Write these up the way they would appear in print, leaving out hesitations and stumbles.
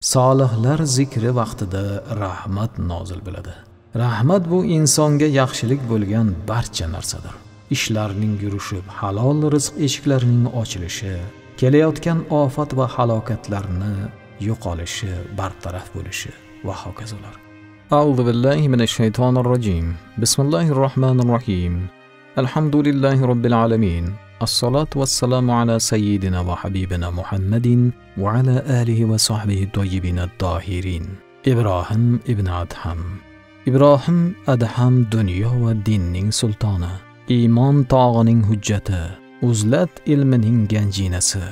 Solihlar zikri vaqtida rahmat nozil bo'ladi. Rahmat bu insonga yaxshilik bo'lgan barcha narsadir. Ishlarning yurishib, halol rizq eshiklarining ochilishi, kelayotgan ofat va halokatlarni yo'qolishi, bartaraf bo'lishi va hokazolar. A'udhu billahi minash shaytonir rojim. Bismillahir rohmanir rohim. Alhamdulillahi robbil alamin. As-salatu was-salamu ala sayyidina va habibina Muhammadin va ala alihi va sahbihi toyyibin at-tahirin. Ibrohim ibn Adham. Ibrohim Adham dunyo va dinning sultoni, iymon tog'ining hujjati, uzlat ilmining ganjinasi,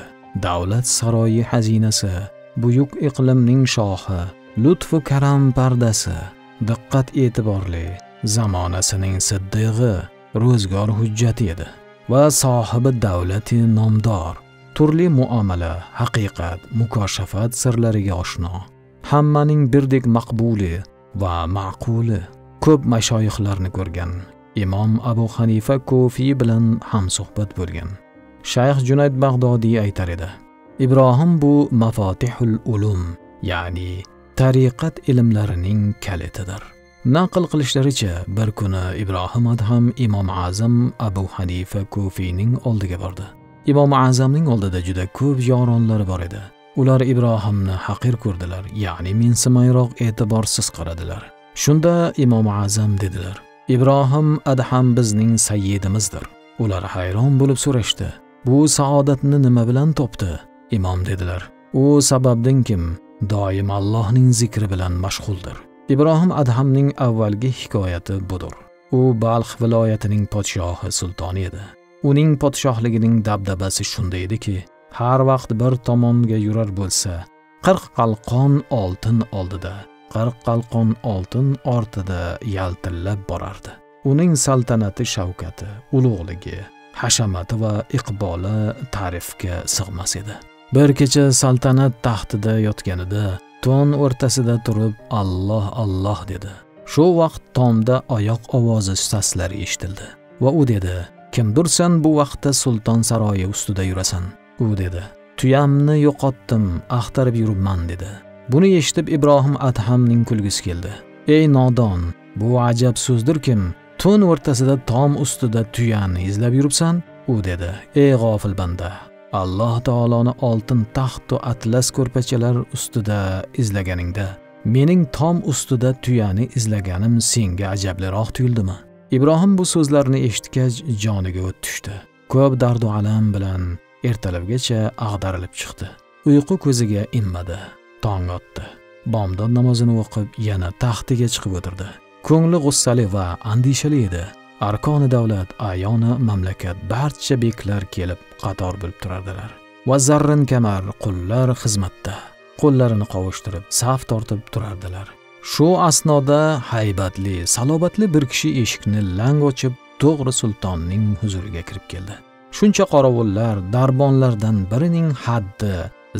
davlat saroyi xazinasi, buyuk iqlimning shohi, lutfu karam pardasi, diqqat e'tiborli, zamonasining siddig'i, ro'zgor hujjati edi va sohibi davlati nomdor, turli muomala, haqiqat, mukoshafat sirlariga oshno, hammaning birdek maqbuli va ma'quli, ko'p mashoyixlarni ko'rgan, imom Abu Hanifa Kofiy bilan hamsuhbat bo'lgan. Shayx Junayd Bag'dodiy aytar edi: Ibrohim bu mafatihul ulum, ya'ni tariqat ilmlarining kalitidir. Naql qilishlaricha, bir kuni Ibrohim Adham Imom Azam Abu Hanifa Kofiyning oldiga bordi. Imom Azamning oldida juda ko'p yoronlari bor edi. Ular Ibrohimni haqir ko'rdilar, ya'ni mensimayroq e'tiborsiz qaradilar. Shunda Imom Azam dedilar: Ibrohim Adham bizning sayyidimizdir. Ular hayron bo'lib so'rashdi: Bu saodatni nima bilan topdi? Imom dedilar: U sababdan kim? Doim Allohning zikri bilan mashg'uldir. Ibrohim Adhamning avvalgi hikoyati budur. U Balx viloyatining podshohi sultoni edi. Uning podshohligining dabdabasi shunday ediki, har vaqt bir tomonga yurar bo'lsa, 40 qalqon oltin oldida, 40 qalqon oltin ortida yaltillab borardi. Uning saltanati, shavkati, ulug'ligi, hashamati va iqboli ta'rifga sig'mas edi. Bir kecha saltanat taxtida yotganida to'n o'rtasida turib Alloh Alloh dedi. Shu vaqt tomda oyoq ovozi saslari eshitildi va u dedi: Kimdirsan bu vaqtda sulton saroyi ustida yurasan? U dedi: Tuyamni yo'qotdim, axtarib yuribman dedi. Buni eshitib Ibrohim Adhamning kulgisi keldi. Ey nodon, bu ajab so'zdirkim, to'n o'rtasida tom ustida tuyani izlab yuribsan? U dedi: Ey g'ofil banda, Alloh taoloni oltin taxt va atlas ko'rpachalar ustida izlaganingda, mening tom ustida tuyani izlaganim senga ajabliroq tuyuldimi? Ibrohim bu so'zlarni eshitgach joniga o't tushdi. Ko'p dard va alam bilan ertalabgacha ag'darilib chiqdi. Uyqu ko'ziga inmadi. Tong otdi. Bomdod namozini o'qib yana taxtiga chiqib o'tirdi. Ko'ngli g'ussali va andishali edi. Arkoni davlat, ayoni mamlakat barcha beklar kelib qator bo'lib turardilar. Va zarrin kamar qullar xizmatda, qo'llarini qovushtirib saf tortib turardilar. Shu asnoda haybatli, salobatli bir kishi eshikni lang ochib, to'g'ri sultonning huzuriga kirib keldi. Shuncha qorovullar, darbonlardan birining haddi,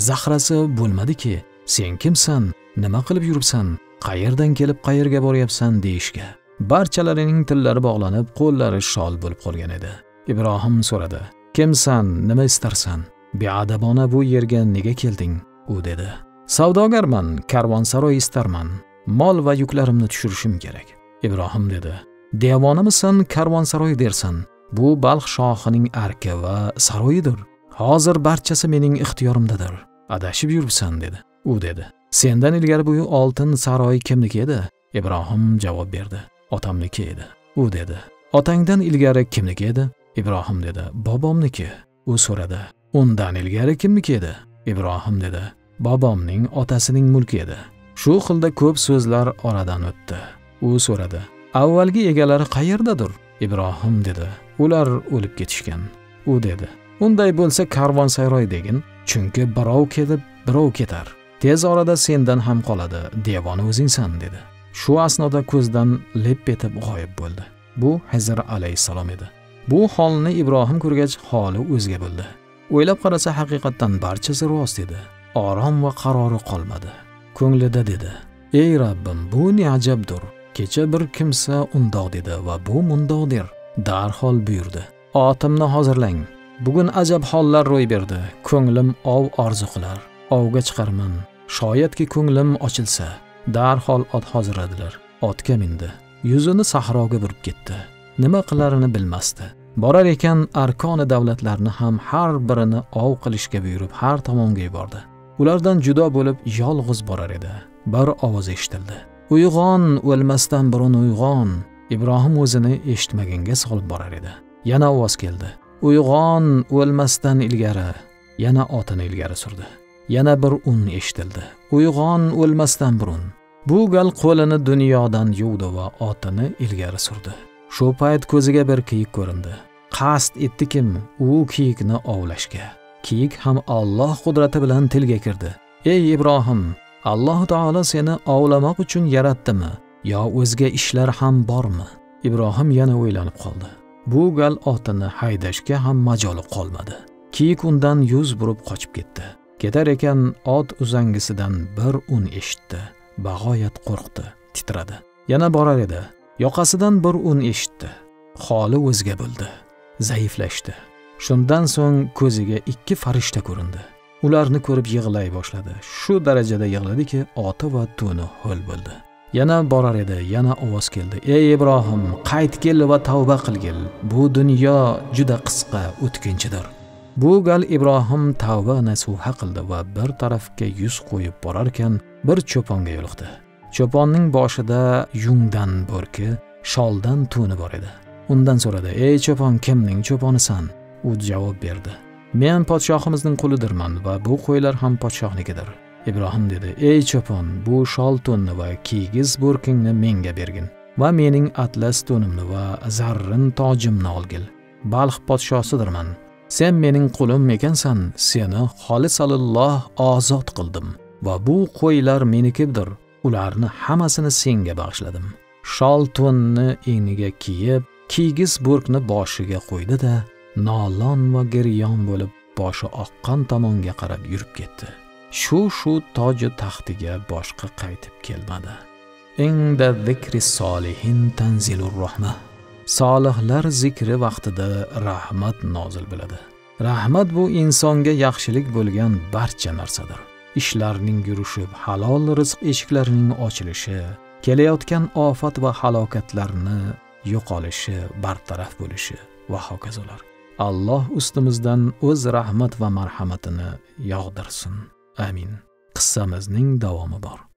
zahrasi bo'lmadiki, sen kimsan, nima qilib yuribsan, qayerdan kelib qayerga boryapsan deyishga. Barchalarining tillari bog'lanib, qo'llari shol bo'lib qolgan edi. Ibrohim so'radi: Kimsan, nima istarsan? Beadabona bu yerga nega kelding? U dedi: Savdogarman, karvonsaroy istarman. Mol va yuklarimni tushirishim kerak. Ibrohim dedi: Devonamisan, karvonsaroy dersan? Bu Balx shohining arki va saroyidir. Hozir barchasi mening ixtiyorimdadir. Adashib yuribsan dedi. U dedi: Sendan ilgari bu oltin saroy kimniki edi? Ibrohim javob berdi: Otamniki edi. U dedi: Otangdan ilgari kimniki edi? Ibrohim dedi: Bobomniki. U so'radi: Undan ilgari kimniki edi? Ibrohim dedi: Bobomning otasining mulki edi. Shu xilda ko'p so'zlar oradan o'tdi. U so'radi: Avvalgi egalari qayerdadir? Ibrohim dedi: Ular o'lib ketishgan. U dedi: Unday bo'lsa karvonsaroy degin, chunki birov kelib, birov ketar. Tez orada sendan ham qoladi, devona o'zingsan dedi. Shu asnoda ko'zdan lep etib g'oyib bo'ldi. Bu Hizr alayhisalom edi. Bu holni Ibrohim ko'rgach holi o'zga bo'ldi. O'ylab qarasa haqiqatan barchasi rost edi. Orom va qarori qolmadi. Ko'nglida dedi: Ey Rabbim, bu ne ajabdir. Kecha bir kimsa undoq dedi va bu mundoqdir. Darhol buyurdi: Otimni hozirlang. Bugun ajab hollar ro'y berdi. Ko'nglim ov orzu qilar. Ovga chiqarman. Shoyatki ko'nglim ochilsa, darhol ot hozirladilar. Otga mindi. Yuzini sahroga burib ketdi. Nima qilarini bilmasdi. Borar ekan arkoni davlatlarni ham har birini ov qilishga buyurib har tomonga yubordi. Ulardan judo bo'lib yolg'iz borar edi. Bir ovoz eshitildi. Uyg'on, o'lmasdan burun uyg'on. Ibrohim o'zini eshitmaganga solib borar edi. Yana ovoz keldi. Uyg'on, o'lmasdan ilgari. Yana otini ilgari surdi. Yana bir un eshitildi. Uyg'on, o'lmasdan burun. Bu gal qo'lini dunyodan yuvdi va otini ilgari surdi. Shu payt ko'ziga bir kiyik ko'rindi. Qasd etdikim u kiyikni ovlashga. Kiyik ham Alloh qudrati bilan tilga kirdi. Ey Ibrohim, Alloh taolo seni ovlamoq uchun yaratdimi yo o'zga ishlar ham bormi? Ibrohim yana o'ylanib qoldi. Bu gal otini haydashga ham majoli qolmadi. Kiyik undan yuz burib qochib ketdi. Ketar ekan ot uzangisidan bir un eshitdi. Bag'oyat qo'rqdi, titradi. Yana borar edi. Yoqasidan bir un eshitdi. Holi o'zga bo'ldi. Zaiflashdi. Shundan so'ng ko'ziga ikki farishta ko'rindi. Ularni ko'rib yig'lay boshladi. Shu darajada yig'ladiki, oti va tuni ho'l bo'ldi. Yana borar edi, yana ovoz keldi. Ey Ibrohim, qaytgil va tavba qilgil. Bu dunyo juda qisqa, o'tkinchidir. Bu gal Ibrohim tavba nasuha qildi va bir tarafga yuz qo'yib borarkan, bir cho'ponga yo'liqdi. Cho'ponning boshida yungdan bo'rki, sholdan tuni bor edi. Undan so'radi: "Ey cho'pon, kimning cho'ponisan?" U javob berdi: "Men podshohimizning qulidirman va bu qo'ylar ham podshohnikidir." Ibrohim dedi: "Ey cho'pon, bu shol tunni va kigiz bo'rkingni menga bergin va mening atlas tunimni va zarrin tojimni olgil. Balx podshosidirman. Sen mening qulim ekansan, seni xolisalilloh ozod qildim va bu qo'ylar menikidir. Ularni hammasini senga bag'ishladim." Shol tunni eniga kiyib, kigiz bo'rkni boshiga qo'ydi-da, nolon va giryon bo'lib boshi oqqan tomonga qarab yurib ketdi. Shu toji taxtiga boshqa qaytib kelmadi. Inda zikri solihin tanzilur rahma. Solihlar zikri vaqtida rahmat nozil bo'ladi. Rahmat bu insonga yaxshilik bo'lgan barcha narsadir. Ishlarning yurishib, halol rizq eshiklarining ochilishi, kelayotgan ofat va halokatlarni yo'qolishi, bartaraf bo'lishi va hokazolar. Alloh ustimizdan o'z rahmat va marhamatini yog'dirsin. Amin. Qissamizning davomi bor.